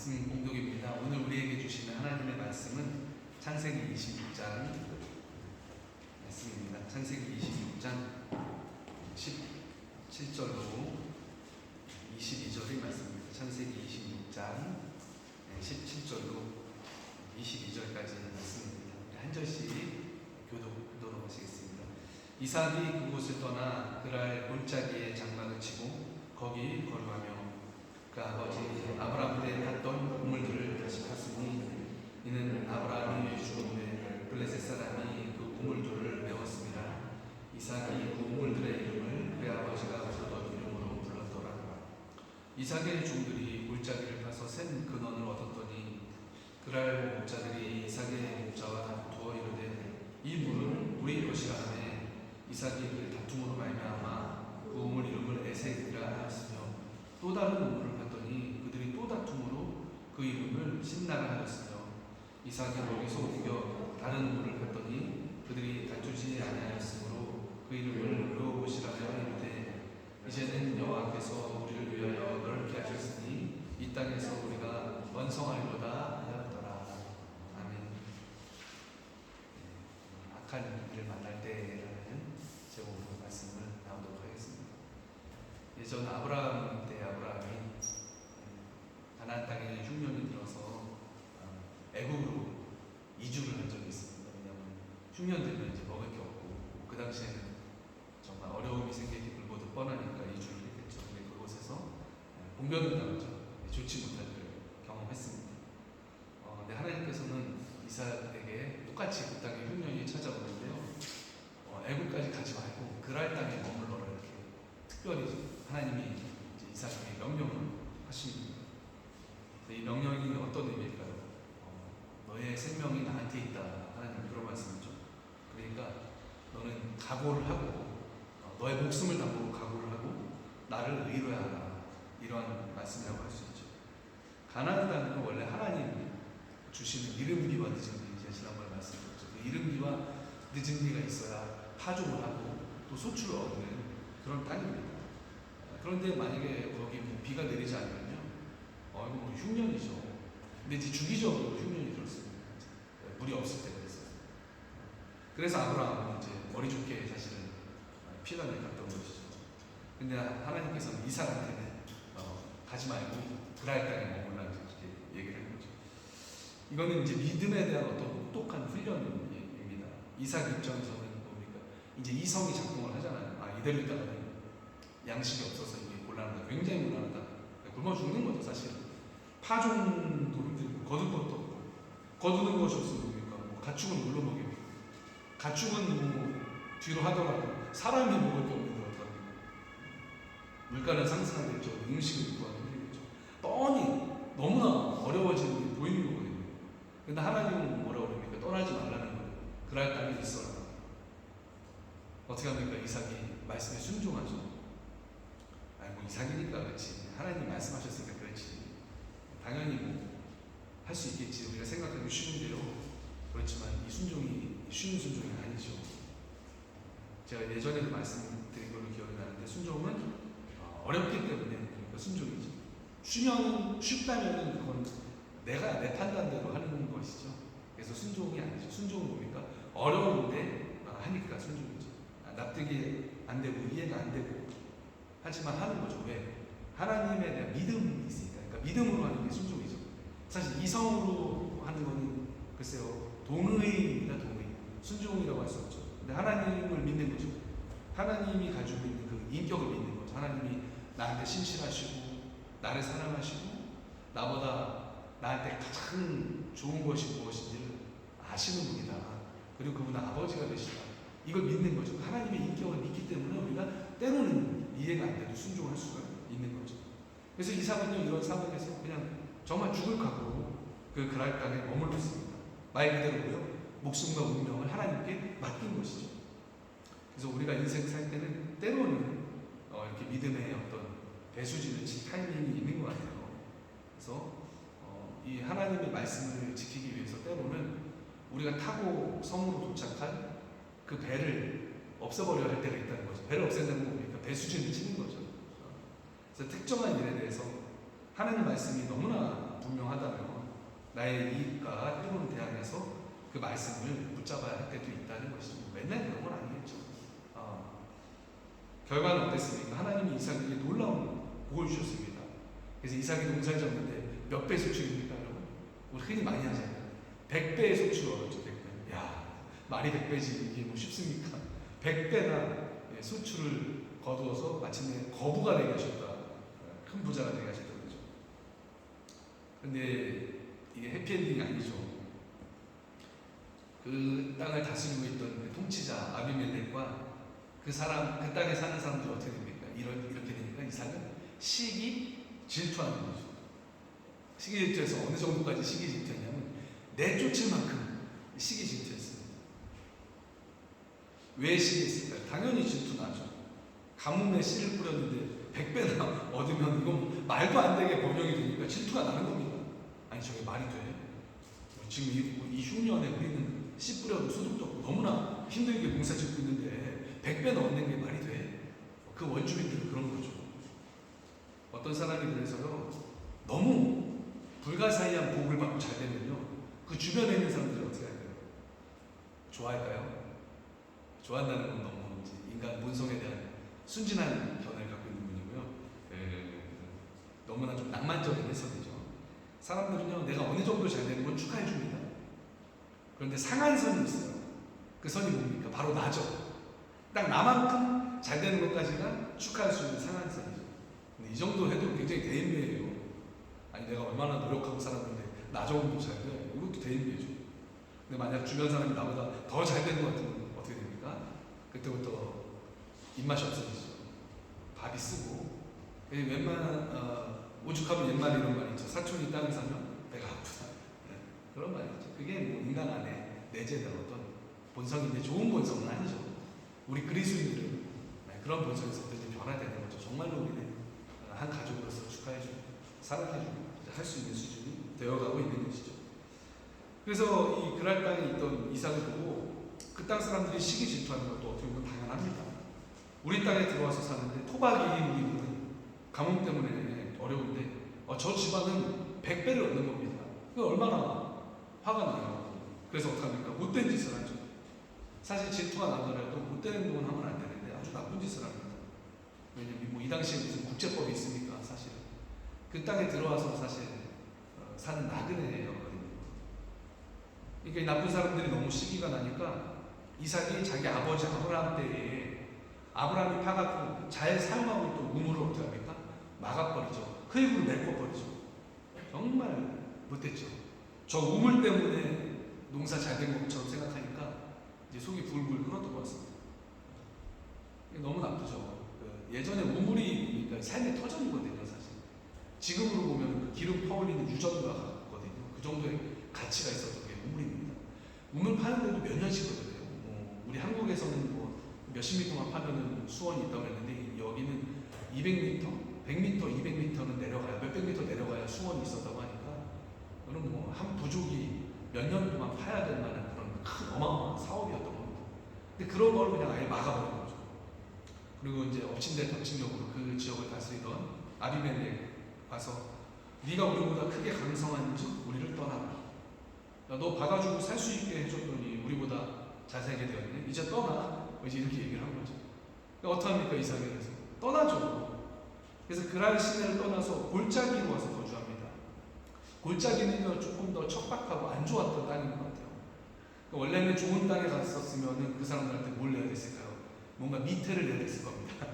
말씀 공독입니다. 오늘 우리에게 주시는 하나님의 말씀은 창세기 26장 말씀입니다. 창세기 26장 17절로 22절의 말씀입니다. 창세기 26장 17절로 22절까지의 말씀입니다. 한 절씩 교독하도록 하시겠습니다. 이삭이 그곳을 떠나 그랄 골짜기에 장막을 치고 거기 거류하며 그 아버지 아브라함에 탔던 우물들을 다시 팠으니 이는 아브라함이 죽음에 블레셋 사람이 그 우물들을 메웠습니다. 이삭이 그 우물들의 이름을 그의 아버지가 부르던 이름으로 불렀더라. 이삭의 종들이 골짜기를 파서 센 근원을 얻었더니 그랄 목자들이 이삭의 목자와 다투어 이르되 이 물은 우리 것이라 하매 이삭이 그 다툼으로 말미암아 그 우물 이름을 에색이라 하였으며 또 다른 우물을 봤더니 그들이 또 다툼으로 그 이름을 신나라 하였으며 이삭이 거기서 옮겨 다른 우물을 봤더니 그들이 다투지 아니하였으므로 그 이름을 르호봇이라 하여 이르되 이제는 여호와께서 우리를 위하여 넓게 하셨으니 이 땅에서 우리가 번성하리로다 하였더라. 아멘. 악한 일을 만날 때라는 제목으로 말씀을 나오도록 하겠습니다. 예전 아브라함 때 아브라함이 가나안 땅에 흉년이 들어서 애국으로 이주를 한 적이 있습니다. 왜냐하면 흉년 되면 이제 먹을 게 없고 그 당시에는 정말 어려움이 생기기 불보듯 뻔하니까 이주를 했겠죠. 근데 그곳에서 봉변을 당하죠. 좋지 못한 일을 경험했습니다. 근데 하나님께서는 이삭에게 똑같이 그 땅에 흉년이 찾아오는데요. 애국까지 가지 말고 그랄 땅에 머물러라 이렇게 특별히 하나님이 이제 이삭에게 명령을 하십니다. 이 명령이 어떤 의미일까요? 너의 생명이 나한테 있다. 하나님 그런 말씀이죠. 그러니까 너는 각오를 하고 너의 목숨을 담보로 각오를 하고 나를 의뢰하라. 이러한 말씀이라고 할 수 있죠. 가나안 땅은 원래 하나님 주시는 이른비와 늦은비, 제가 지난번에 말씀드렸죠. 그 이른비와 늦은비가 있어야 파종을 하고 또 소출을 얻는 그런 땅입니다. 그런데 만약에 거기 뭐 비가 내리지 않으면요, 이거 뭐 흉년이죠. 근데 이제 주기적으로 흉년이 들었습니다. 물이 없을 때 그랬어요. 그래서 아브라함은 이제 머리 좋게 사실은 피난을 갔던 것이죠. 근데 하나님께서는 이삭한테는 가지 말고 그랄 땅에 머물라 이렇게 얘기를 한 거죠. 이거는 이제 믿음에 대한 어떤 혹독한 훈련입니다. 이삭 입장에서는 뭡니까? 이제 이성이 작동을 하잖아요. 이대로 있다가는 양식이 없어서 이게 곤란하다. 굉장히 곤란하다. 굶어 죽는 거죠, 사실. 파종도 힘들고, 거둘 것도 없고, 거두는 것이 없으면 뭡니까? 뭐 가축은 물로 먹이고, 가축은 뭐 뒤로 하더라도 사람이 먹을 게 없는데 어떡합니까? 물가는 상승하겠죠. 음식을 구하기 힘들겠죠. 뻔히 너무나 어려워지는 게 보이는 거거든요. 근데 하나님은 뭐라고 그럽니까? 떠나지 말라는 거예요. 그랄 땅에 있어라. 어떻게 합니까? 이삭이 말씀에 순종하죠. 뭐 이삭이니까 그렇지. 하나님 말씀하셨으니까 그렇지. 당연히 뭐 할 수 있겠지. 우리가 생각하기 쉬운 대로. 그렇지만 이 순종이 쉬운 순종이 아니죠. 제가 예전에도 말씀드린 걸로 기억이 나는데 순종은 어렵기 때문에 그러니까 순종이죠. 쉽다면은 그건 내가 내 판단대로 하는 것이죠. 그래서 순종이 아니죠. 순종은 뭡니까? 어려운데 하니까 순종이죠. 납득이 안 되고 이해가 안 되고 하지만 하는 거죠. 왜? 하나님에 대한 믿음이 있으니까. 그러니까 믿음으로 하는 게 순종이죠. 사실 이성으로 하는 거는 글쎄요, 동의입니다. 동의. 순종이라고 할 수 없죠. 근데 하나님을 믿는 거죠. 하나님이 가지고 있는 그 인격을 믿는 거죠. 하나님이 나한테 신실하시고 나를 사랑하시고 나보다 나한테 가장 좋은 것이 무엇인지를 아시는 분이다. 그리고 그분은 아버지가 되시다. 이걸 믿는 거죠. 하나님의 인격을 믿기 때문에 우리가 때로는 이해가 안 돼도 순종할 수가 있는 거죠. 그래서 이삭은요, 이런 상황에서 그냥 정말 죽을 각오로 그 그랄 땅에 머물러 있습니다. 말 그대로고요, 목숨과 운명을 하나님께 맡긴 것이죠. 그래서 우리가 인생 살 때는 때로는 이렇게 믿음의 어떤 배수진을 칠 타이밍이 있는 것 같아요. 그래서 이 하나님의 말씀을 지키기 위해서 때로는 우리가 타고 성으로 도착한 그 배를 없애버려야 할 때가 있다는 거죠. 배를 없앤다는 건 뭡니까? 배수진을 치는 거죠. 그래서 특정한 일에 대해서 하나님 말씀이 너무나 분명하다면 나의 이익과 때로는 대항해서 그 말씀을 붙잡아야 할 때도 있다는 것이죠. 맨날 그런 건 아니겠죠. 결과는 어땠습니까? 하나님이 이삭에게 놀라운 복을 주셨습니다. 그래서 이삭이 농사를 졌는데 몇 배 소출입니까, 여러분? 우리 흔히 많이 하잖아요. 100배의 소출 얻었죠, 100배. 야, 말이 100배지 이게 뭐 쉽습니까? 100배나 소출을 거두어서 마침내 거부가 되게 하셨다. 큰 부자가 되게 하셨다. 그러죠. 근데 이게 해피엔딩이 아니죠. 그 땅을 다스리고 있던 그 통치자 아비멜렉과 그 땅에 사는 사람들이 어떻게 됩니까? 이렇게 되니까 이삭은 시기 질투하는 거죠. 시기 질투에서 어느 정도까지 시기 질투했냐면 내쫓을 만큼 시기 질투했습니다. 왜 시기했을까요? 당연히 질투나죠. 가뭄에 씨를 뿌렸는데 100배나 얻으면 이건 말도 안 되게 번영이 되니까 질투가 나는 겁니다. 아니 저게 말이 돼? 지금 이 흉년에 우리는 씨 뿌려도 소득도 없고 너무나 힘들게 농사 짓고 있는데 100배나 얻는 게 말이 돼? 그 원주민들은 그런 거죠. 어떤 사람이 그래서요 너무 불가사의한 복을 받고 잘 되면요 그 주변에 있는 사람들이 어떻게 할까요? 좋아할까요? 좋아한다는 건 너무 인간 본성에 대한 순진한 견해를 갖고 있는 분이고요. 너무나 좀 낭만적인 해석이죠. 사람들은요 내가 어느 정도 잘 되는 건 축하해 줍니다. 그런데 상한 선이 있어요. 그 선이 뭡니까? 바로 나죠. 딱 나만큼 잘 되는 것까지가 축하할 수 있는 상한 선이죠. 근데 이 정도 해도 굉장히 대인배예요. 아니 내가 얼마나 노력하고 살았는데 나 정도 잘 돼. 이것도 대인배죠. 근데 만약 주변 사람이 나보다 더 잘 되는 것 같으면 어떻게 됩니까? 그때부터 입맛이 없어지죠. 밥이 쓰고 웬만한 오죽하면 옛말에 이런 말이 있죠. 사촌이 땅을 사면 배가 아프다. 네, 그런 말이죠. 그게 뭐 인간 안에 내재된 어떤 본성인데 좋은 본성은 아니죠. 우리 그리스도인들은 그런 본성에서부터 변화되는 거죠. 정말로 우리는 한 가족으로서 축하해주고 사랑해주고 할 수 있는 수준이 되어가고 있는 것이죠. 그래서 이 그랄 땅에 있던 이삭을 보고 그 땅 사람들이 시기 질투하는 것도 어떻게 보면 당연합니다. 우리 땅에 들어와서 사는데 토박이 우리는 가뭄 때문에 어려운데 저 집안은 100배를 얻는 겁니다. 그 얼마나 화가 나요. 그래서 어떡합니까? 못된 짓을 하죠. 사실 질투가 나더라도 못된 행동은 하면 안 되는데 아주 나쁜 짓을 합니다. 왜냐면 뭐 이 당시에 무슨 국제법이 있습니까? 사실 그 땅에 들어와서 사실 사는 나그네였거든요. 그러니까 이 나쁜 사람들이 너무 시기가 나니까 이삭이 자기 아버지 아브라함 때에 아브라함이 파갖고 잘 사용하고 있던 우물을 어떻게 합니까? 막아버리죠. 흙으로 메꿔버리죠. 정말 못됐죠. 저 우물 때문에 농사 잘 된 것처럼 생각하니까 이제 속이 불불 끓었던 것 같습니다. 너무 나쁘죠. 예전에 우물이 그러니까 삶의 터전이거든요, 사실. 지금으로 보면 그 기름 퍼올리는 유전과 같거든요. 그 정도의 가치가 있었던 게 우물입니다. 우물 파는데도 몇 년씩 걸려요. 우리 한국에서는 뭐 몇십 미터만 파면은 수원이 있다고 했는데 여기는 200m, 100m, 200m는 내려가야 몇백 미터 내려가야 수원이 있었다고 하니까 그럼 뭐 한 부족이 몇 년 동안 파야 될 만한 그런 큰 어마어마한 사업이었던 겁니다. 근데 그런 걸 그냥 아예 막아버린 거죠. 그리고 이제 엎친데 덮친격으로 그 지역을 다스리던 아비멜렉 와서 네가 우리보다 크게 강성한즉 우리를 떠나라. 너 받아주고 살 수 있게 해줬더니 우리보다 잘 살게 되었네. 이제 떠나. 이제 이렇게 얘기를 한 거죠. 그러니까 어떡합니까 이삭이 그래서 떠나죠. 그래서 그랄 시내를 떠나서 골짜기로 와서 거주합니다. 골짜기는요 조금 더 척박하고 안 좋았던 땅인 것 같아요. 그러니까 원래는 좋은 땅에 갔었으면 그 사람들한테 뭘 내야 됐을까요? 뭔가 미태를 내야 됐을 겁니다.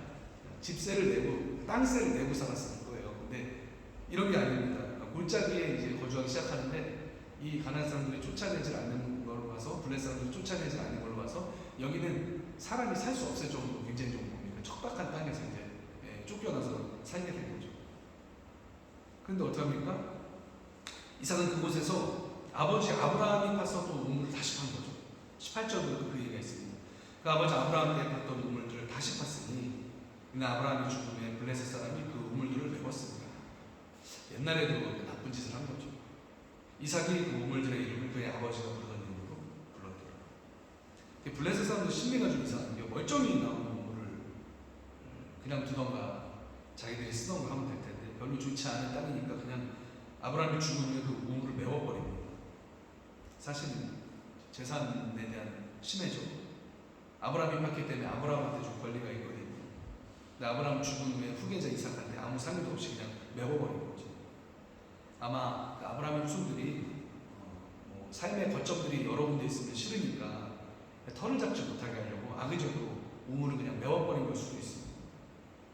집세를 내고 땅세를 내고 살았을 거예요. 근데 이런 게 아닙니다. 그러니까 골짜기에 이제 거주하기 시작하는데 이 가난한 사람들이 쫓아내지 않는 걸로 봐서 블레 사람들이 쫓아내지 않는 걸로 봐서 여기는 사람이 살 수 없을 정도로 굉장히 좀 뭡니까? 척박한 땅에서 이제 쫓겨나서 살게 된 거죠. 그런데 어떡합니까? 이삭은 그곳에서 아버지 아브라함이 파서 또 우물을 다시 판 거죠. 18절에도 그 얘기가 있습니다. 그 아버지 아브라함 때 팠던 우물들을 다시 팠으니 이날 아브라함이 죽음에 블레셋 사람이 그 우물들을 메웠습니다. 옛날에도 나쁜 짓을 한 거죠. 이삭이 그 우물들의 이름을 그의 아버지가 부르던 이름으로 불렀더라. 블레셋 사람들 심리가 좀 이상한 게 멀쩡히 나온 우물을 그냥 두던가 자기들이 쓰던 거 하면 될 텐데 별로 좋지 않은 땅이니까 그냥 아브라함이 죽은 후에 그 우물을 메워버립니다. 사실은 재산에 대한 침해죠. 아브라함이 팠기 때문에 아브라함한테 좀 권리가 있거든요. 근데 아브라함 죽은 후에 후계자 이삭한테 아무 상의도 없이 그냥 메워버린 거죠. 아마 그 아브라함의 후손들이 삶의 거점들이 여러 군데 있으면 싫으니까 털을 잡지 못하게 하려고 악의적으로 우물을 그냥 메워버린 걸 수도 있어요.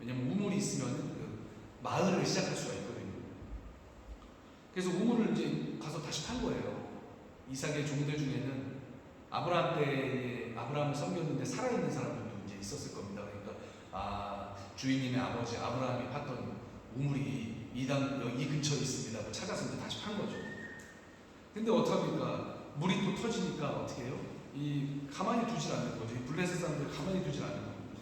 왜냐면 우물이 있으면 그 마을을 시작할 수가 있거든요. 그래서 우물을 이제 가서 다시 판 거예요. 이삭의 종들 중에는 아브라함 때에 아브라함을 섬겼는데 살아있는 사람들도 이제 있었을 겁니다. 그러니까 주인님의 아버지 아브라함이 팠던 우물이 이 근처에 있습니다. 뭐 찾아서 이제 다시 판 거죠. 근데 어떡합니까? 물이 또 터지니까 어떻게 해요? 가만히 두질 않는 거죠. 이 블레셋 사람들 가만히 두질 않는 겁니다.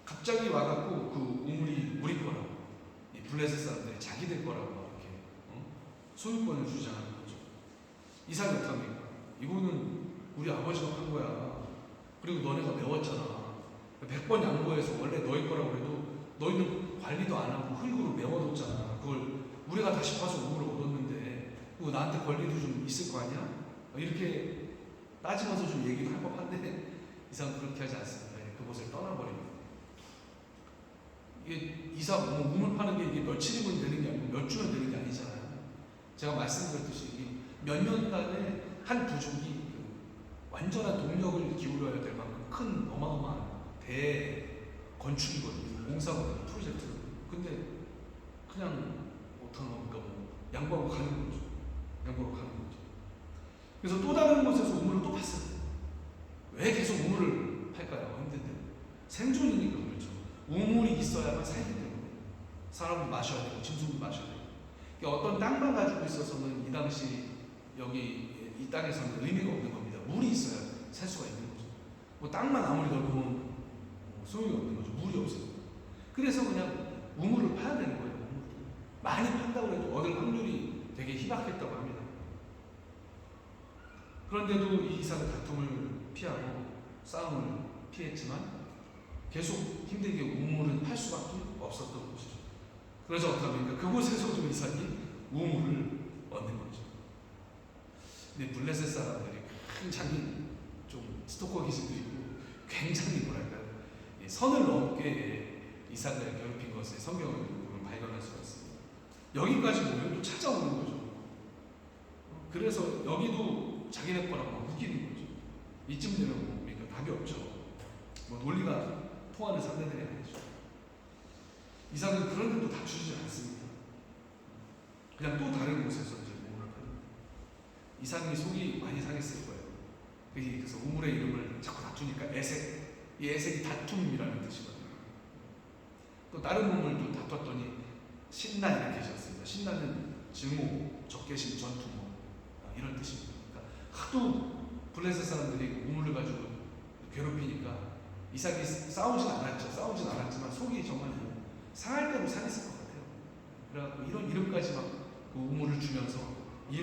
갑자기 와갖고 그 우물이 우리 거라고, 이 블레셋 사람들이 자기들 거라고 이렇게 소유권을 주장하는 거죠. 이삭이 어떡합니까? 이거는 우리 아버지가 판 거야. 그리고 너네가 메웠잖아. 100번 양보해서 원래 너희 거라고 해도 너희는 관리도 안 하고 흙으로 메워뒀잖아. 그걸 우리가 다시 파서 우물을 얻었는데 그거 나한테 권리도 좀 있을 거 아니야? 이렇게 따지면서 좀 얘기를 할 법한데 이삭은 그렇게 하지 않습니다. 그곳을 떠나버립니다. 이게 이삭 우물 파는 게 이게 며칠이면 되는 게 아니고 몇 주면 되는 게 아니잖아요. 제가 말씀드렸듯이 몇 년간의 한 부족이 완전한 동력을 기울여야 될 만큼 큰 어마어마한 대건축이거든요. 공사거든요. 프로젝트는. 근데 그냥 어떤 겁니까? 양보하고 가는 거죠. 양보하고 가는 거죠. 그래서 또 다른 곳에서 우물을 또 팠어요. 왜 계속 우물을 팔까요? 힘든데. 생존이니까 그렇죠. 우물이 있어야만 살기 때문에. 사람도 마셔야 되고 짐승도 마셔야 되고. 그러니까 어떤 땅만 가지고 있어서는 이 당시 여기 이 땅에서는 의미가 없는 겁니다. 물이 있어야 살 수가 있는 거죠. 뭐 땅만 아무리 넓으면 소용이 없는 거죠. 물이 없어요. 그래서 그냥 우물을 파야 되는 거예요. 많이 판다고 해도 얻을 확률이 되게 희박했다고 합니다. 그런데도 이 이삭은 다툼을 피하고 싸움을 피했지만 계속 힘들게 우물을 팔 수밖에 없었던 것이죠. 그래서 어떡합니까? 그곳에서도 이삭이 우물을 얻는 거죠. 근데 블레셋 사람들이 굉장히 좀 스토커 기질도 있고 굉장히 뭐랄까요? 선을 넘게 이삭을 괴롭힌 것을 성경을 보면 발견할 수가 있습니다. 여기까지 보면 또 찾아오는 거죠. 그래서 여기도 자기네 거라고 막 우기는 거죠. 이쯤 되면 그러니까 답이 없죠. 논리가 통하는 상대들이 아니죠. 이삭은 그런 데도 다투지 않습니다. 그냥 또 다른 곳에서 이제 우물을 팝니다. 이삭이 속이 많이 상했을 거예요. 그래서 우물의 이름을 자꾸 다투니까 에색. 이 에색이 다툼이라는 뜻이거든요. 또 다른 우물도 다투었더니 신나 이렇게 지었습니다. 신나는 증오, 적개심, 전투 이런 뜻입니다. 그러니까 하도 블레셋 사람들이 우물을 가지고 괴롭히니까 이삭이 싸우진 않았지만 속이 정말 상할 대로 상했을 것 같아요. 그래갖고 이런 이름까지 막 그 우물을 주면서 이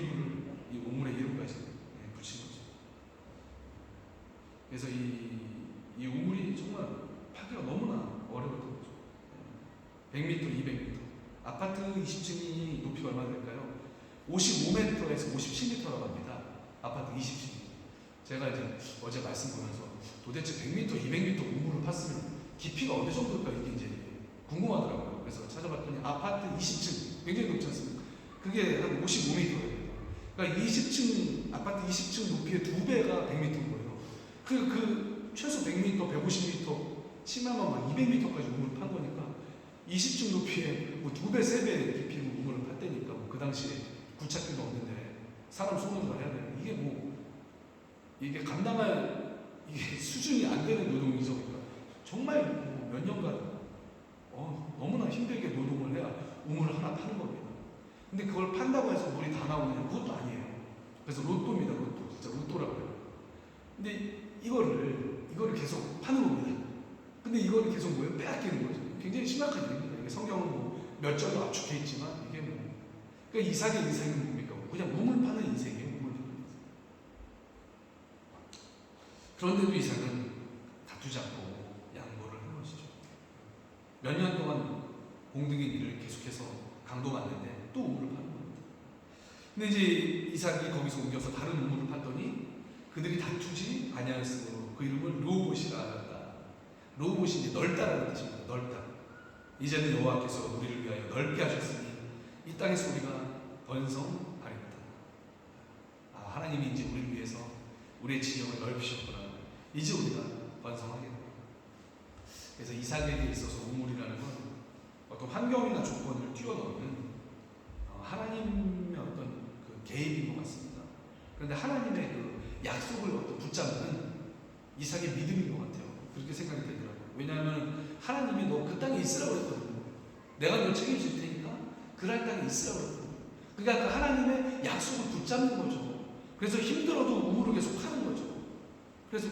우물의 이름까지 붙인 거죠. 그래서 이 우물이 정말 파기가 너무나 어려웠던 거죠. 100m, 200m. 아파트 20층이 높이가 얼마 될까요? 55m에서 57m라고 합니다. 아파트 20층이. 제가 이제 어제 말씀 보면서 도대체 100m, 200m 우물을 팠으면 깊이가 어느 정도일까 이게 이제 궁금하더라고요. 그래서 찾아봤더니 아파트 20층 굉장히 높지 않습니까? 그게 한 55m예요. 그러니까 20층 아파트 20층 높이의 2배가 100m인 거예요. 그 최소 100m, 150m, 심하면 막 200m까지 우물을 판 거니까 20층 높이에 뭐 2배, 3배 깊이의 우물을 팠다니까 그 당시에 굴착기도 없는데 사람 손으로 해야 되는 이게 감당할 이게 수준이 안 되는 노동이죠. 그러니까 정말 몇 년간 너무나 힘들게 노동을 해야 우물을 하나 파는 겁니다. 근데 그걸 판다고 해서 물이 다 나오느냐? 그것도 아니에요. 그래서 로또입니다. 로또. 진짜 로또라고요. 근데 이거를 계속 파는 겁니다. 근데 이거를 계속 빼앗기는 거죠. 굉장히 심각한 일입니다. 이게 성경은 몇 절로 압축해 있지만 이게 그러니까 이삭의 인생은 뭡니까? 그냥 우물 파는 인생이에요. 우물 파는 인생. 그런데도 이삭은 다투지 않고 양보를 한 것이죠. 몇 년 동안 공덕인 일을 계속해서 강도 맞는데 또 우물을 파는 겁니다. 근데 이제 이삭이 거기서 옮겨서 다른 우물을 팠더니 그들이 다투지 아니하였으므로 그 이름을 르호봇이라 하였다. 르호봇이 이제 넓다라는 뜻입니다. 넓다. 이제는 여호와께서 우리를 위하여 넓게 하셨으니 이 땅에서 우리가 번성하리로다. 하나님이 이제 우리를 위해서 우리의 지경을 넓히셨구나. 이제 우리가 번성하겠다. 그래서 이삭에게 있어서 우물이라는 건 어떤 환경이나 조건을 뛰어넘는 하나님의 어떤 그 개입인 것 같습니다. 그런데 하나님의 그 약속을 어떤 붙잡는 이삭의 믿음인 것 같아요. 그렇게 생각이 되더라고요. 왜냐하면 하나님이 너 그 땅에 있으라고 했거든요. 내가 너 책임질 테니까 그날 땅에 있으라고 했거든요. 그러니까 그 하나님의 약속을 붙잡는 거죠. 그래서 힘들어도 우물을 계속 파는 거죠. 그래서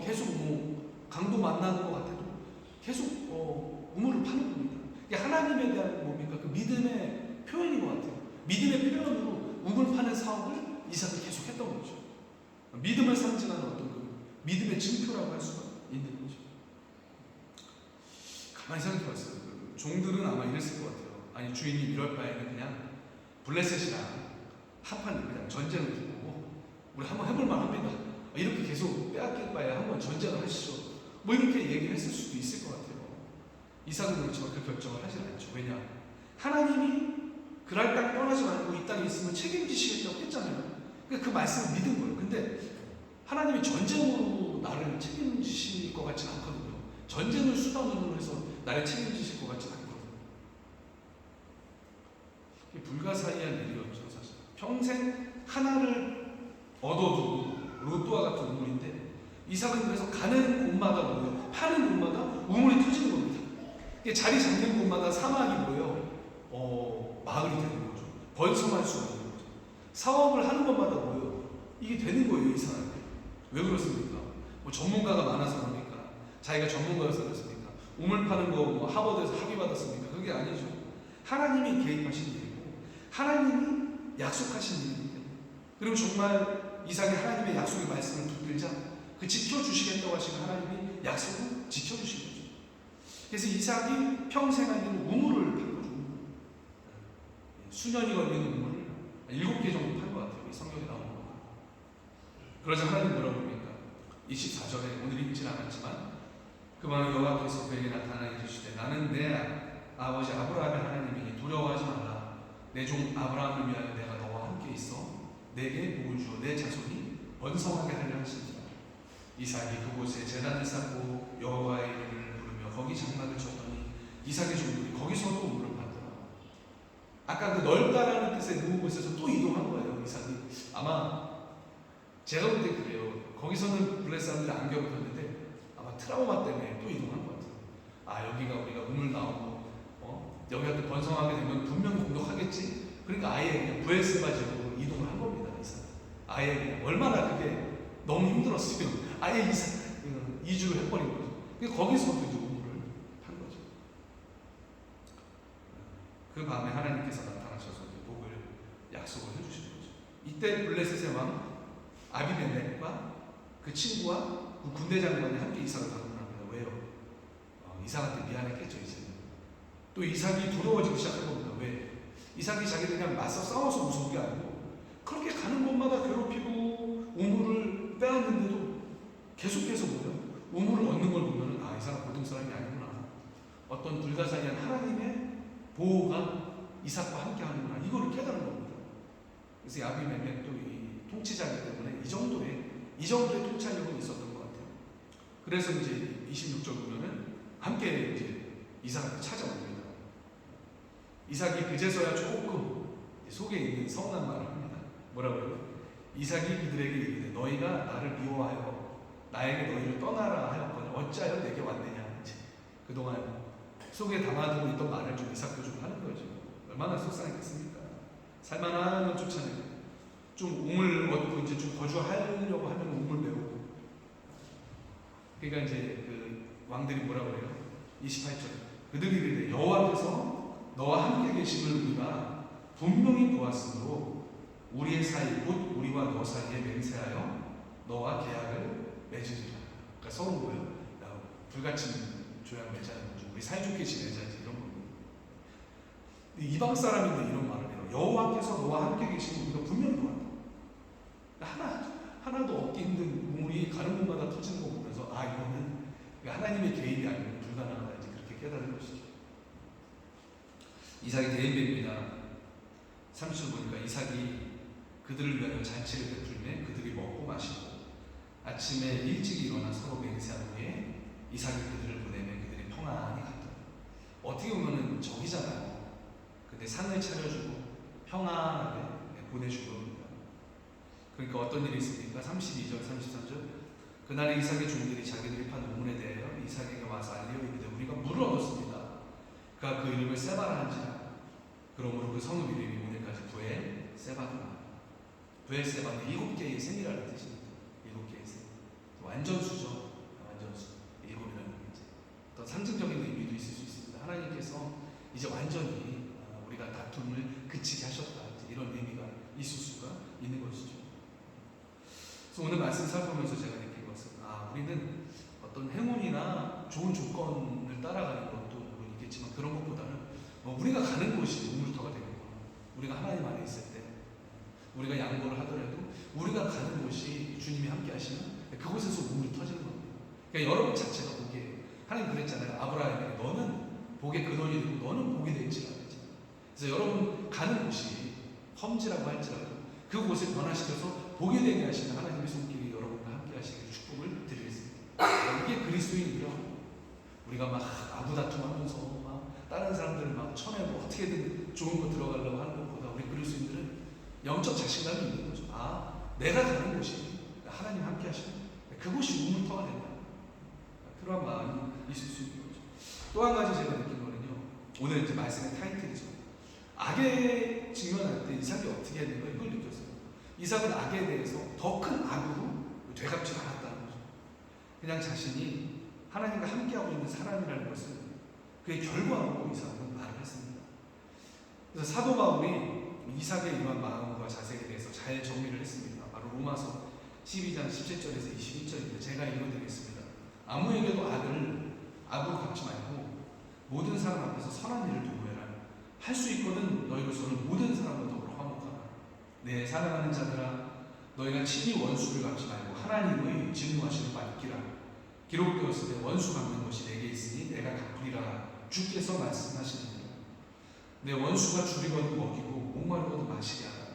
계속 강도 만나는 것 같아도 계속 우물을 파는 겁니다. 이게 하나님에 대한 뭡니까? 그 믿음의 표현인 것 같아요. 믿음의 표현으로 우물 파는 사업을 이삭이 계속 했던 거죠. 믿음을 상징하는 어떤 그 믿음의 증표라고 할 수가 있는 거죠. 가만히 생각해 봤어요. 그 종들은 아마 이랬을 것 같아요. 아니, 주인님 이럴 바에는 그냥 블레셋이랑 한판 그냥 전쟁을 붙고 우리 한번 해볼만 합니다. 이렇게 계속 빼앗길 바에 한번 전쟁을 하시죠. 뭐 이렇게 얘기를 했을 수도 있을 것 같아요. 이삭은 그렇지만 그 결정을 하지 않죠. 왜냐? 하나님이 그날 땅 떠나지 말고 이 땅에 있으면 책임지시겠다고 했잖아요. 그러니까 그 말씀을 믿은 거예요. 근데 하나님이 전쟁으로 나를 책임지실 것 같지는 않거든요. 전쟁을 수단으로 해서 나를 책임지실 것 같지는 않거든요. 이게 불가사의한 일이었죠, 사실. 평생 하나를 얻어두고 로또와 같은 우물인데 이삭은 그래서 가는 곳마다 뭐예요? 파는 곳마다 우물이 터지는 겁니다. 이게 자리 잡는 곳마다 사막이 뭐예요? 마을이 되는 거죠. 번성할 수가 있는 거죠. 사업을 하는 것마다 뭐예요? 이게 되는 거예요, 이삭한테. 왜 그렇습니까? 뭐 전문가가 많아서 그럽니까? 자기가 전문가여서 그렇습니까? 우물 파는 거 뭐 하버드에서 학위 받았습니까? 그게 아니죠. 하나님이 개입하신 일이고 하나님이 약속하신 일이기 때문에. 그리고 정말 이삭이 하나님의 약속의 말씀을 붙들자 그 지켜주시겠다고 하신 하나님이 약속을 지켜주신 거죠. 그래서 이삭이 평생 하는 우물을 판 거죠. 수년이 걸리는 우물을 7개 정도 판 것 같아요. 이 성경에 나오는 거. 그러자 하나님 뭐라고 합니까? 24절에 오늘 읽진 않았지만 그만 여호와께서 그에게 나타나 이르시되 나는 내 아버지 아브라함의 하나님이니 두려워하지 말라. 내 종 아브라함을 위하여 내가 너와 함께 있어 내게 복을 주어 내 자손이 번성하게 하려 하시니라. 이삭이 그곳에 제단을 쌓고 여호와의 이름을 부르며 거기 장막을 쳤더니 이삭의 종들이 거기서도 우물을 파더라. 아까 그 넓다라는 뜻의 그 곳에서 또 이동한 거예요. 이삭이 아마 제가 볼 때 그래요. 거기서는 블레 사람들이 안경을 폈는데 아마 트라우마 때문에 또 이동한 것 같아요. 여기가 우리가 우물 나오고 여기가 또 번성하게 되면 분명 공격하겠지. 그러니까 아예 그냥 부에스바 지역으로 이동을 한 겁니다. 이삭. 아예 그냥 얼마나 그게 너무 힘들었어요. 아예 이주를 해버린 거죠. 거기서도 이제 우물을 판 거죠. 그 밤에 하나님께서 나타나셔서 복을 약속을 해주신 거죠. 이때 블레셋의 왕 아비멜렉과 그 친구와 그 군대 장관이 함께 이삭을 방문합니다. 왜요? 이삭한테 미안했겠죠. 이제는 또 이삭이 두려워지기 시작한 겁니다. 왜? 이삭이 자기들 그냥 맞서 싸워서 무서운 게 아니고 그렇게 가는 곳마다 괴롭히고 우물을 빼앗는데도 계속해서 뭐예요? 우물을 얻는 걸 보면은 이 사람 보통 사람이 아니구나. 어떤 불가사의한 하나님의 보호가 이삭과 함께 하는구나. 이거를 깨달은 겁니다. 그래서 아비멜렉도 이 통치자이기 때문에 이 정도의 통찰력은 있었던 것 같아요. 그래서 이제 26절 보면은 함께 이제 이삭을 찾아옵니다. 이삭이 그제서야 조금 속에 있는 서운한 말을 합니다. 뭐라고요? 이삭이 그들에게 이르되 너희가 나를 미워하여 나에게 너희를 떠나라 하였거늘 어찌하여 내게 왔느냐. 그동안 속에 담아두고 있던 말을 좀 이삭도 좀 하는 거죠. 얼마나 속상했겠습니까? 살만하면 좋잖아요. 좀 우물 얻고 이제 좀 거주하려고 하면 우물 배우고. 그러니까 이제 그 왕들이 뭐라고 그래요? 28절. 그들이 이르되 여호와께서 너와 함께 계심을 우리가 분명히 보았으므로 우리의 사이 곧 우리와 너 사이에 맹세하여 너와 계약을 맺으리라. 그러니까 서로 뭐예요? 불같이 조약 맺자는 거죠. 우리 사이좋게 지내자 이런 겁니다. 이방 사람인데 이런 말을 해요. 여호와께서 너와 함께 계시면 우리가 분명히 도왔다. 하나도 얻기 힘든 우물이 가는 곳마다 터지는 거 보면서 이거는 하나님의 개입이 아니고 불가능하다, 이제 그렇게 깨달은 것이죠. 이삭이 대인배입니다. 30절 보니까 이삭이 그들을 위하여 잔치를 베풀매 그들이 먹고 마시고 아침에 일찍 일어나 서로 맹세한 후에 이삭이 그들을 보내매 그들이 평안히 갔다. 어떻게 보면은 적이잖아요. 근데 상을 차려주고 평안하게 보내주고 합니다. 그러니까 어떤 일이 있습니까? 32절 33절 그날에 이삭의 종들이 자기들이 판 우물에 대하여 이삭에게 와서 알려 이르되 우리가 물을 얻었습니다. 그가 그 이름을 세바라 한지라. 그러므로 그 성읍 이름이 오늘까지 부엘 세바라. 부엘 세바는 7개의 셈이라는 뜻입니다. 7개의 셈. 완전수죠. 완전수. 7이라는 게 어떤 상징적인 의미도 있을 수 있습니다. 하나님께서 이제 완전히 우리가 다툼을 그치게 하셨다, 이런 의미가 있을 수가 있는 것이죠. 그래서 오늘 말씀 살펴보면서 제가 느낀 것은 우리는 어떤 행운이나 좋은 조건을 따라가는 것도 물론 있겠지만 그런 것보다는 우리가 가는 곳이 우물터가 되겠구나. 우리가 하나님 안에 있을 때 우리가 양보를 하더라도 우리가 가는 곳이 주님이 함께 하시면 그곳에서 우물이 터지는 겁니다. 그러니까 여러분 자체가 복이에요. 하나님 그랬잖아요. 아브라함에게 너는 복의 근원이 되고 너는 복이 될지라. 그래서 여러분 가는 곳이 험지라고 할지라도 그곳을 변화시켜서 복이 되게 하시는 하나님의 손길이 여러분과 함께 하시기를 축복을 드리겠습니다. 이게 그리스도인이라고. 우리가 막 아부다툼하면서 막 다른 사람들을 막 쳐내고 어떻게든 좋은 거 들어가려고 하는 것보다 우리 그리스도인들은 영적 자신감이 있는 거죠. 내가 가는 곳이 하나님 함께 하시는 그곳이 우물터가 된다. 그런 마음이 있을 수 있는 거죠. 또 한 가지 제가 느낀 거는요. 오늘 이제 말씀의 타이틀이죠. 악에 직면할 때 이삭이 어떻게 했는가 이걸 느꼈어요. 이삭은 악에 대해서 더 큰 악으로 되갚지 않았다는 거죠. 그냥 자신이 하나님과 함께하고 있는 사람이라는 것을 그의 결과로 이삭은 말을 했습니다. 그래서 사도 바울이 이삭의 이러한 마음과 자세에 대해서 잘 정리를 했습니다. 바로 로마서 12장 17절에서 21절인데 제가 읽어드리겠습니다. 아무에게도 악으로 갚지 말고 모든 사람 앞에서 선한 일을 도모해라. 할 수 있거든 너희로서는 모든 사람과 더불어 화목하라. 내 사랑하는 자들아 너희가 친히 원수를 갚지 말고 하나님의 진노하심을 받기라. 기록되었을 때 원수 갚는 것이 내게 있으니 내가 갚으리라. 주께서 말씀하시느니라. 내 원수가 줄이거든 먹이고 목마르거든 마시게 하라.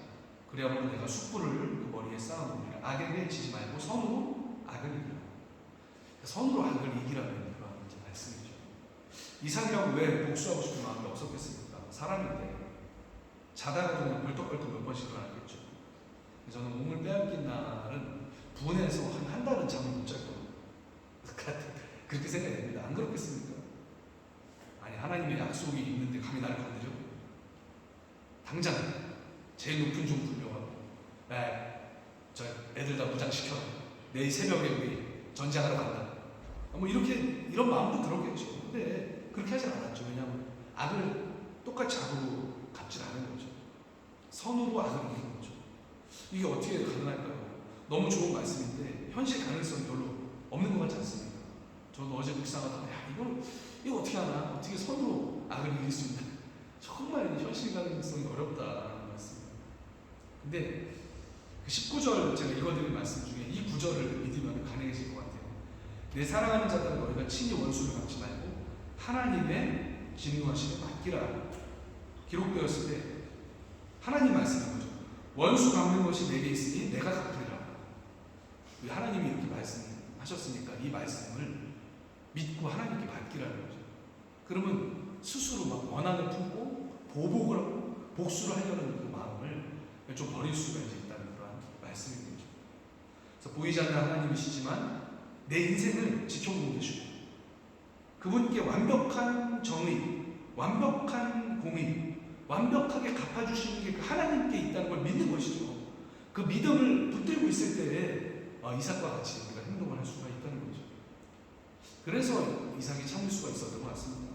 그리하면 내가 숯불을 그 머리에 쌓아놓으리라. 악에게 지지 말고 선으로 악을 이기라. 선으로 악을 이기라는 그런 말씀이죠. 이삭이라고 왜 복수하고 싶은 마음이 없었겠습니까? 사람인데 자다가 그냥 벌떡벌떡 몇 번씩 일어났겠죠. 저는 몸을 빼앗긴 날은 분해서 한 달은 잠을 못 잘 거예요. 그렇게 생각이 됩니다. 안 그렇겠습니까? 아니 하나님의 약속이 있는데 감히 나를 건드려? 당장 제일 높은 종 불려가고 저 애들 다 무장시켜라. 내일 새벽에 우리 전쟁하러 간다. 이런 마음도 들었겠죠. 근데 그렇게 하진 않았죠. 왜냐하면 악을 똑같이 악으로 갚질 않은 거죠. 선으로 악을 이기는 거죠. 이게 어떻게 가능할까요? 너무 좋은 말씀인데 현실 가능성이 별로 없는 것 같지 않습니까? 저도 어제 묵상하다가 이거 어떻게 하나? 어떻게 선으로 악을 이길 수 있나? 정말 현실 가능성이 어렵다는 말씀입니다. 근데 그 19절 제가 읽어드린 말씀 중에 이 구절을 믿으면 가능해질 것 같아요. 내 사랑하는 자들은 너희가 친히 원수를 갚지 말고 하나님의 진노하심에 맡기라. 기록되었을 때 하나님 말씀인 거죠. 원수 갚는 것이 내게 있으니 내가 갚으리라. 하나님이 이렇게 말씀하셨으니까 이 말씀을 믿고 하나님께 맡기라는 거죠. 그러면 스스로 막 원한을 품고 보복을 하고 복수를 하려는 그 마음을 좀 버릴 수가 이제 있다는 그런 말씀인 거죠. 그래서 보이지 않는 하나님이시지만 내 인생을 지켜보고 계시고 그분께 완벽한 정의, 완벽한 공의, 완벽하게 갚아주시는 게 그 하나님께 있다는 걸 믿는 것이죠. 그 믿음을 붙들고 있을 때에 이삭과 같이 우리가 행동을 할 수가 있다는 거죠. 그래서 이삭이 참을 수가 있었던 것 같습니다.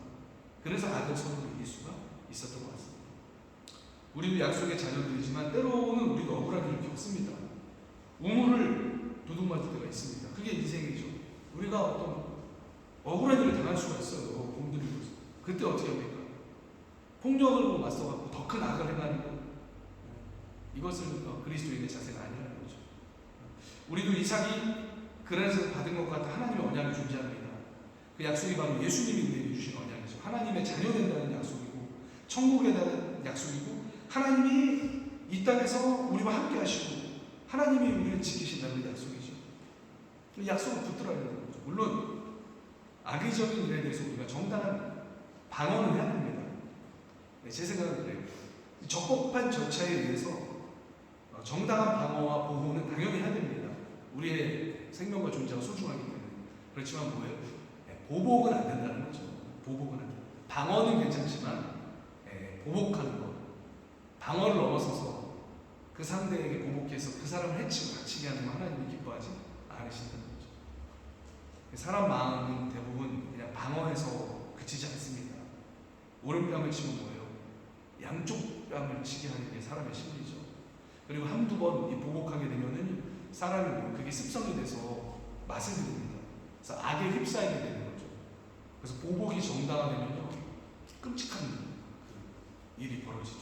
그래서 악을 선으로 이길 수가 있었던 것 같습니다. 우리도 약속의 자녀들이지만 때로는 우리도 억울한 일을 겪습니다. 우물을 도둑맞을 때가 있습니다. 그게 인생이죠. 우리가 어떤 억울한 일을 당할 수가 있어요. 공들이고 있어요. 그때 어떻게 합니까? 폭력을 맞서갖고 더 큰 악을 행하는 것, 이것은 그리스도인의 자세가 아니라는 거죠. 우리도 이삭이 그래서 받은 것 같아 하나님의 언약이 존재합니다. 그 약속이 바로 예수님이 우리에게 주신 언약이죠. 하나님의 자녀 된다는 약속이고 천국에 대한 약속이고 하나님이 이 땅에서 우리와 함께 하시고 하나님이 우리를 지키신다는 약속이죠. 그 약속을 붙들어야 되는 거죠. 물론 악의적인 일에 대해서 우리가 정당한 방어는 해야 됩니다. 제 생각은 그래요. 적법한 절차에 의해서 정당한 방어와 보호는 당연히 해야 됩니다. 우리의 생명과 존재가 소중하기 때문에. 그렇지만 뭐예요? 보복은 안 된다는 거죠. 보복은 안 된다. 방어는 괜찮지만 보복하는 것, 방어를 넘어서서 그 상대에게 보복해서 그 사람을 해치고 다치게 하는 거 하나님이 기뻐하지 않으신다는 거죠. 사람 마음은 대부분 그냥 방어해서 그치지 않습니다. 오른뺨을 치면 뭐예요? 양쪽 뺨을 치게 하는 게 사람의 심리죠. 그리고 한두 번 보복하게 되면은 사람이 그게 습성이 돼서 맛을 들입니다. 그래서 악에 휩싸이게 되는 거죠. 그래서 보복이 정당화되면요 끔찍한 일이 벌어지죠.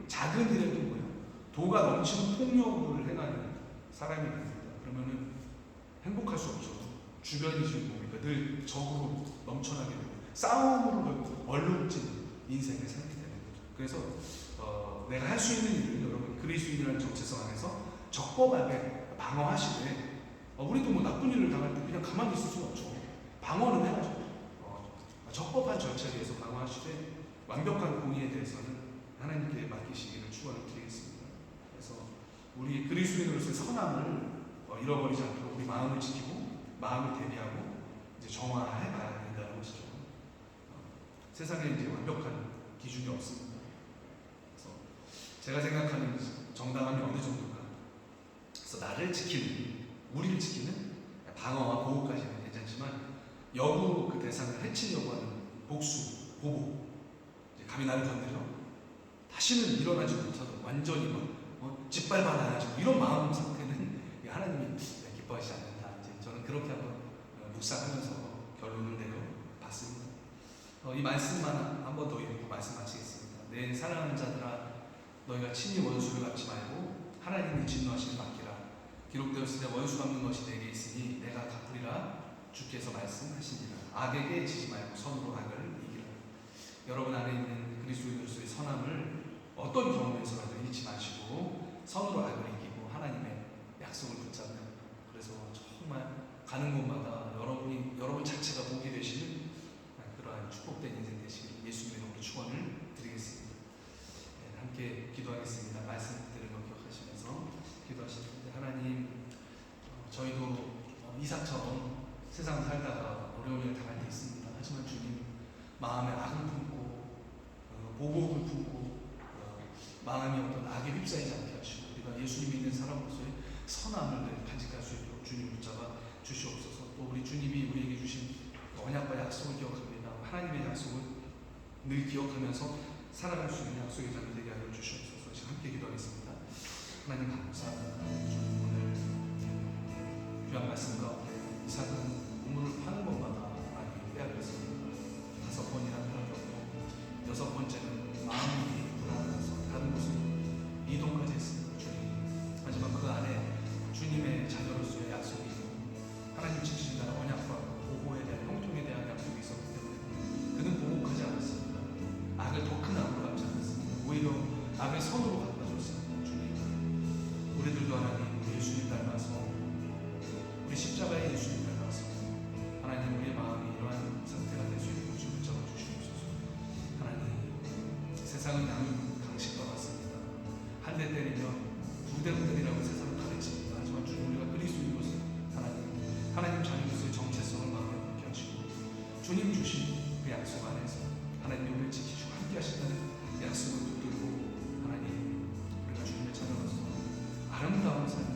작은 일에도 뭐예요? 도가 넘치는 폭력을 행하는 사람이 됩니다. 그러면은 행복할 수 없죠. 주변이 지금 뭡니까? 늘 적으로 넘쳐나게 되고 싸움으로 얼룩진 인생을 살게 되는 거죠. 그래서 내가 할 수 있는 일은 여러분 그리스도인이라는 정체성 안에서 적법하게 방어하시되 우리도 뭐 나쁜 일을 당할 때 그냥 가만히 있을 수는 없죠. 방어는 해야죠. 적법한 절차에 의해서 방어하시되 완벽한 공의에 대해서는 하나님께 맡기시기를 축원을 드리겠습니다. 그래서 우리 그리스도인으로서의 선함을 잃어버리지 않도록 우리 마음을 지키고 마음을 대비하고 이제 정화해 봐야 된다는 것이죠. 세상에 이제 완벽한 기준이 없습니다. 그래서 제가 생각하는 정당함이 어느 정도가 그래서 나를 지키는, 우리를 지키는 방어와 보호까지는 괜찮지만 여부 그 대상을 해치려고 하는 복수, 보복, 이제 감히 나를 건드려 다시는 일어나지 못하도록 완전히 짓밟아놔야지 이런 마음 상태는 하나님이 기뻐하시지 않는다. 이제 저는 그렇게 한번 묵상하면서 결론을 내려봤습니다. 이 말씀만 한 번 더 읽고 말씀 마치겠습니다. 내 사랑하는 자들아 너희가 친히 원수를 갚지 말고 하나님이 진노하시는 맡기라. 기록되었으되 원수 갚는 것이 내게 있으니 내가 갚으리라 주께서 말씀하시니라. 악에게 지지 말고 선으로 악을 이기라. 여러분 안에 있는 그리스도인으로서의 선함을 어떤 경험에서라도 잃지 마시고 선으로 악을 이기고 하나님의 약속을 붙잡는, 그래서 정말 가는 곳마다 여러분 자체가 복이 되시는 그러한 축복된 인생 되시길 예수님의 이름으로 축원을 드리겠습니다. 함께 기도하겠습니다. 말씀 드리는 거 기억하시면서 기도하실 텐데 하나님, 저희도 이삭처럼 세상 살다가 어려운 일을 당할 때 있습니다. 하지만 주님, 마음에 악을 품고 보복을 품고 마음이 어떤 악에 휩싸이지 않게 하시고 우리가 예수님 믿는 사람으로서의 선함을 간직할 수 있도록 주님 붙잡아 주시옵소서. 또 우리 주님이 우리에게 주신 언약과 약속을 기억합니다. 하나님의 약속을 늘 기억하면서 살아갈 수 있는 약속의 자녀 되게 하여 주시옵소서. 지금 함께 기도하겠습니다. 하나님 감사합니다. 주님 오늘 귀한 말씀 가운데 이삭은 우물을 파는 것마다 많이 빼앗겼습니다. 5번이나 빼앗겼고 6번째는 마음이 불안해서 다른 곳으로 이동까지 했습니다. 주님. 하지만 그 안에 주님의 자녀로서의 약속이 있고 하나님 지키신다는 언약과 보호에 대한 형통에 대한 약속이 있었기 때문에 그는 보복하지 않았습니다. 악을 더 큰 악으로 갚지 않았습니다. 오히려 악을 선으로 갚아줬습니다. 주님, 우리들도 하나님 우리 예수님 닮아서 우리 십자가의 예수님 닮아서 하나님 우리의 마음이 이러한 상태가 될 수 있는 주님 붙잡아 주시옵소서. 하나님, 세상은 강식과 같습니다. 한 대 때리면 두 대 때리라고 세상을 가르칩니다. 하지만 주님, 우리가 그리스도인으로서 하나님 자녀로서의 정체성을 마음에 품게 하시고 주님 주신 그 약속 안에서 하나님 우리를 지키시고 함께 하신다는 약속을 붙들고 하나님 우리가 주님의 자녀로서 아름다운 삶을,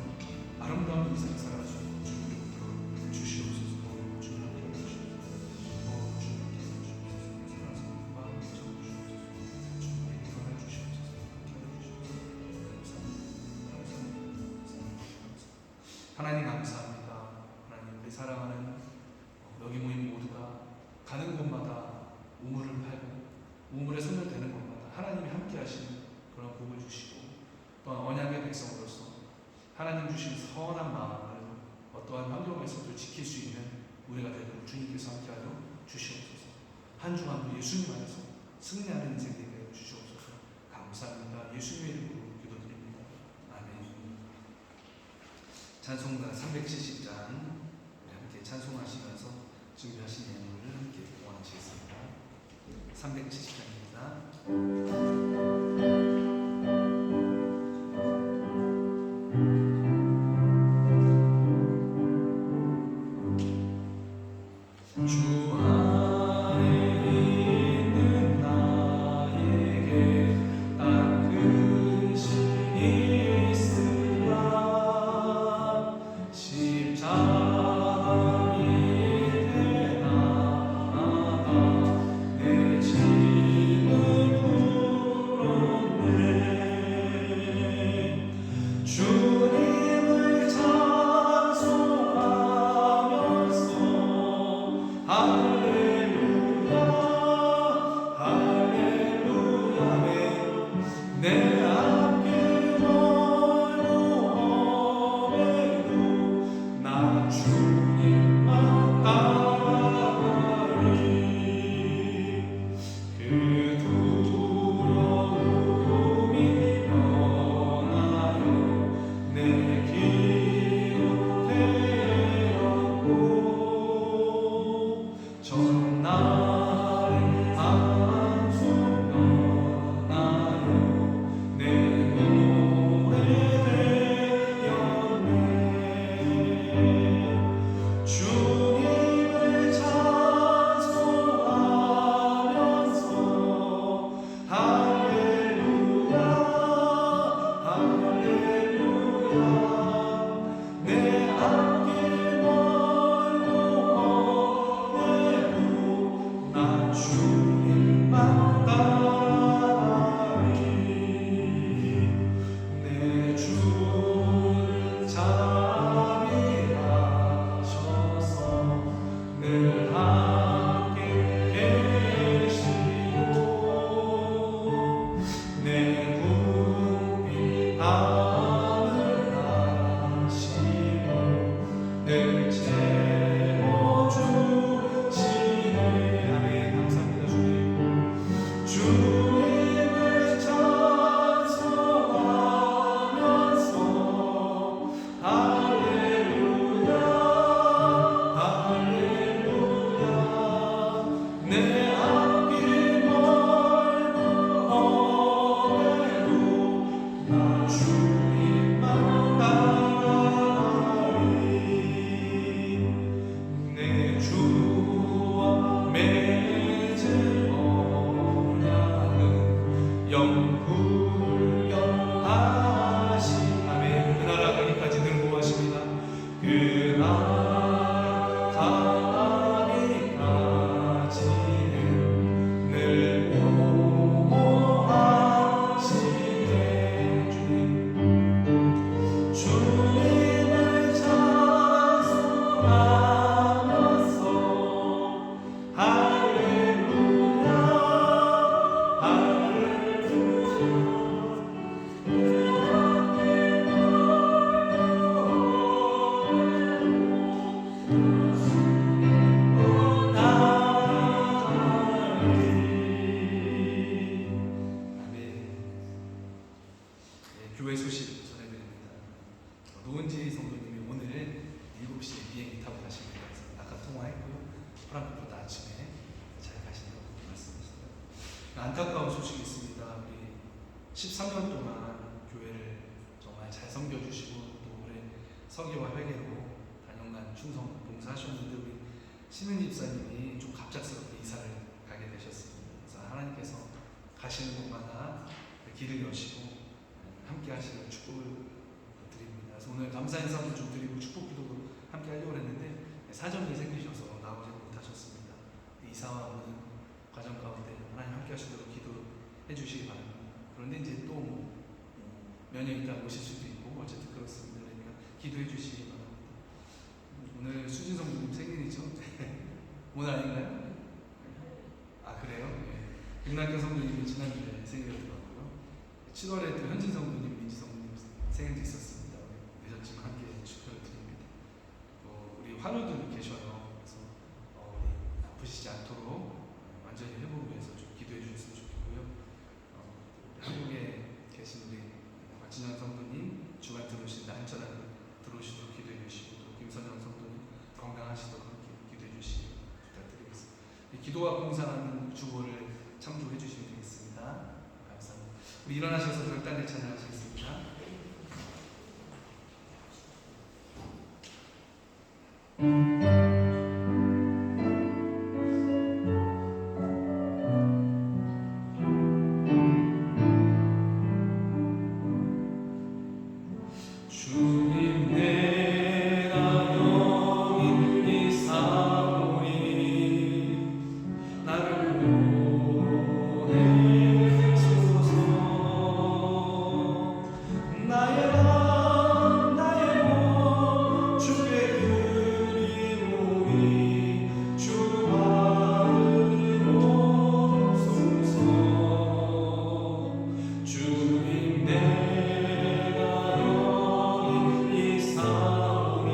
아름다운 인생을 살아갈 수 있는 주님을 붙들어 주시옵소서. 주님 함께 해주시옵소서. 주님 함께 해주시옵소서. 살아서 마음을 잡아주시옵소서. 주님의 일어나 주시옵소서. 함께 해주시옵소서. 감사합니다. 하나님 감사합니다. 하나님, 우리 사랑하는 여기 모인 모두가 가는 곳마다 우물을 팔고 우물에 손을 대는 것마다 주시옵소서. 감사합니다. 예수님의 이름으로 기도드립니다. 아멘. 찬송가 370장 함께 찬송하시면서 준비하신 예물을 함께 봉헌하시겠습니다. 370장입니다. 주 안에 있는 나에게 딱 그 신이 있으라 십자가 밑에 나아가 내 짐을 풀었네 주님을 찬송하면서 할렐루야 할렐루야 아멘 내 앞길 멀고 험해도 나 주님만 따라가리 그 두려움이 변하여 내 기록 되었고 전날에 안수 변하여 내 노래 되었네 주님을 찬송하면서 할렐루야 할렐루야 내 앞길 멀고 험해도 나 주님만 따라가리 내 주를 자비하셔서 늘 함께 계시고 내 궁핍 담을 하시고 늘 채워주시네 아멘 감사합니다 주님을 찬송하면서 할렐루야 할렐루야 내 앞길 멀고 험해도 나 주님만 따라가리 내 주와 맺은 언약은 영불변하시 아멘 그 나라 가기까지 늘 구하십니다 그 나라 가기까지는 늘 보호하시네 주님을 찬송하면서 할렐루야 교회 소식 전해드립니다. 노은지 성도님이 오늘 7시에 비행기 타고 가시기로 해서 아까 통화했고요. 프랑크푸르트 아침에 잘 가신다고 말씀하시더라고요. 안타까운 소식이 있습니다. 우리 13년 동안 교회를 정말 잘 섬겨주시고 또 올해 서기와 회계로 단연간 충성 봉사하셨는데 우리 신은 집사님이 좀 갑작스럽게 이사를 가게 되셨습니다. 그래서 하나님께서 가시는 곳마다 길을 여시고 함께 하시는 축복을 드립니다. 그래서 오늘 감사 인사도 좀 드리고 축복 기도도 함께 하려고 했는데 사정이 생기셔서 나오지 못하셨습니다. 이사와 오는 과정 가운데 하나님 함께 하시도록 기도해 주시기 바랍니다. 그런데 이제 또 몇 년 있다 오실 수도 있고 어쨌든 그렇습니다. 그러니까 기도해 주시기 바랍니다. 오늘 수진 성도님 생일이죠? 오늘 아닌가요? 아 그래요? 네. 김남경 성도님이 지난주에 생일이었더라고요. 7월에 또 현진 성도님, 민지 성도님 생일도 있었습니다. 늦었지만 함께 축하를 드립니다. 우리 환우들 계셔요. 그래서 우리 아프시지 않도록 완전히 회복을 위해서 좀 기도해 주셨으면 좋겠고요. 안전하게 들어오시도록 기도해 주시고 또 김선영 성도님 건강하시도록 기도해 주시기 부탁드리겠습니다. 기도와 봉사하는 주보를 참조해 주시면 되겠습니다. 감사합니다. 우리 일어나셔서 별단을 찬양하시겠습니다. 주님 내가 영원히 사오니 나를 보내소서. 나의 맘 나의 몸 주께 드리오니 주 받으옵소서. 주님 내가 영원히 사오니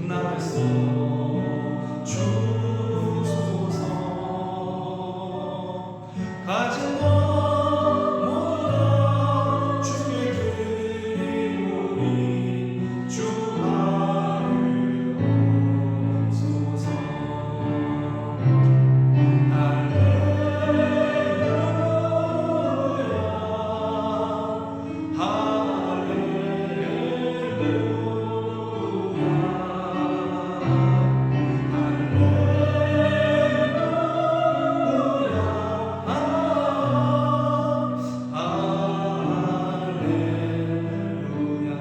나에서 주소서. 가진 것 모두 다 주께 드리오니 주 받으옵소서.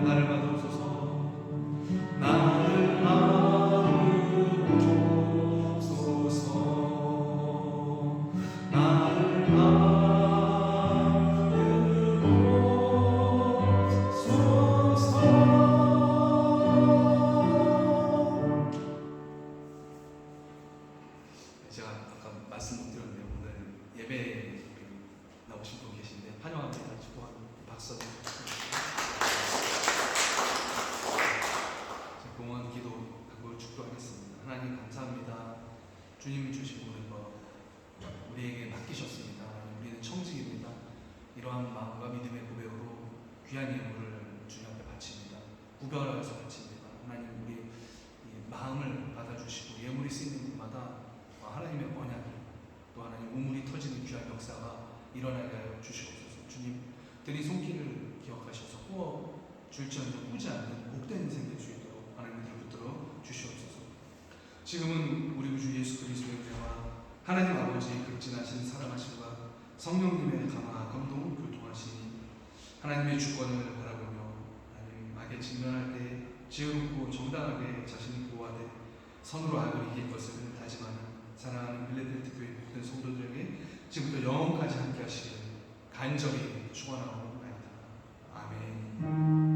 나를 받으옵소서. 나를 받으옵소서. 나를 받으옵소서. 제가 아까 말씀 못 드렸는데 오늘 예배에 나오신 분 계신데 환영합니다. 축복하는 박수 한번 부탁드립니다. 공헌 기도하고 축도하겠습니다. 하나님 감사합니다. 주님이 주신 모든 것 우리에게 맡기셨습니다. 하나님, 우리는 청직입니다. 이러한 마음과 믿음의 고백으로 귀한 예물을 주님 앞에 바칩니다. 구별하여서 바칩니다. 하나님, 우리 이 마음을 받아주시고 예물이 쓰이는 곳마다 하나님의 언약이 또 하나님 우물이 터지는 귀한 역사가 일어나게 하여 주시옵소서. 주님, 들이 손길을 기억하셔서 꾸어 줄지언정 꾸지 않는 복된 인생 될 수 있도록 하나님을 붙들어 주시옵소서. 지금은 우리 구주 예수 그리스도의 은혜와 하나님 아버지의 극진하신 사랑하심과 성령님의 감화 감동 교통하시니 하나님의 주권을 바라보며 하나님 악에 직면할 때 지혜롭고 정당하게 자신을 보호하되 선으로 악을 이길 것을 다짐하는 사랑하는 빌레델트 교회 모든 성도들에게 지금부터 영원까지 함께 하시기를 간절히 축원하옵나이다. 아멘.